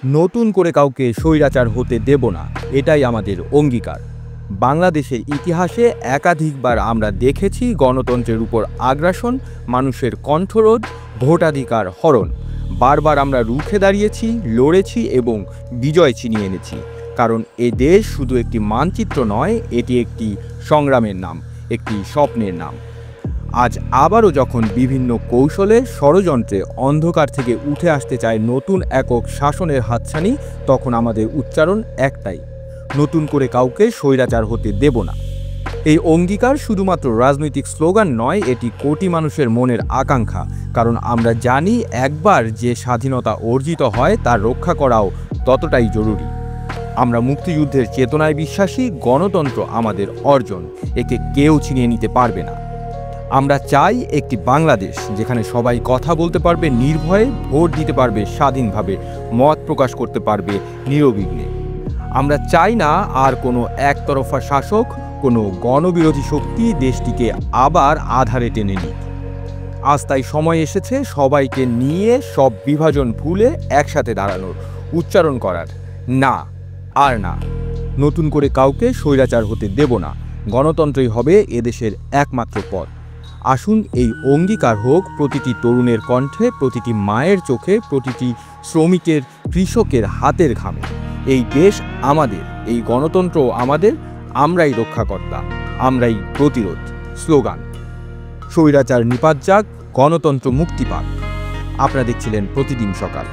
নতুন করে কাউকে স্বৈরাচার হতে দেব না, এটাই আমাদের অঙ্গীকার। বাংলাদেশের ইতিহাসে একাধিকবার আমরা দেখেছি গণতন্ত্রের উপর আগ্রাসন, মানুষের কণ্ঠরোধ, ভোটাধিকার হরণ। বারবার আমরা রুখে দাঁড়িয়েছি, লড়েছি এবং বিজয় ছিনিয়ে এনেছি। কারণ এ দেশ শুধু একটি মানচিত্র নয়, এটি একটি সংগ্রামের নাম, একটি স্বপ্নের নাম। আজ আবারও যখন বিভিন্ন কৌশলে, ষড়যন্ত্রে অন্ধকার থেকে উঠে আসতে চায় নতুন একক শাসনের হাতছানি, তখন আমাদের উচ্চারণ একটাই: নতুন করে কাউকে স্বৈরাচার হতে দেব না। এই অঙ্গীকার শুধুমাত্র রাজনৈতিক স্লোগান নয়, এটি কোটি মানুষের মনের আকাঙ্ক্ষা। কারণ আমরা জানি, একবার যে স্বাধীনতা অর্জিত হয় তার রক্ষা করাও ততটাই জরুরি। আমরা মুক্তিযুদ্ধের চেতনায় বিশ্বাসী, গণতন্ত্র আমাদের অর্জন, একে কেউ ছিনিয়ে নিতে পারবে না। আমরা চাই একটি বাংলাদেশ যেখানে সবাই কথা বলতে পারবে নির্ভয়ে, ভোট দিতে পারবে স্বাধীনভাবে, মত প্রকাশ করতে পারবে নিরবিঘ্নে। আমরা চাই না আর কোনো একতরফা শাসক, কোনো গণবিরোধী শক্তি দেশটিকে আবার আঁধারে টেনে নিক। আজ তাই সময় এসেছে সবাইকে নিয়ে, সব বিভাজন ভুলে একসাথে দাঁড়ানোর, উচ্চারণ করার: না, আর না। নতুন করে কাউকে স্বৈরাচার হতে দেব না। গণতন্ত্রই হবে এদেশের একমাত্র পথ। আসুন এই অঙ্গীকার হোক প্রতিটি তরুণের কণ্ঠে, প্রতিটি মায়ের চোখে, প্রতিটি শ্রমিকের, কৃষকের হাতের ঘামে। এই দেশ আমাদের, এই গণতন্ত্র আমাদের, আমরাই রক্ষাকর্তা, আমরাই প্রতিরোধ। স্লোগান: স্বৈরাচার নিপাত যাক, গণতন্ত্র মুক্তি পাক। আপনারা দেখছিলেন প্রতিদিন সকাল।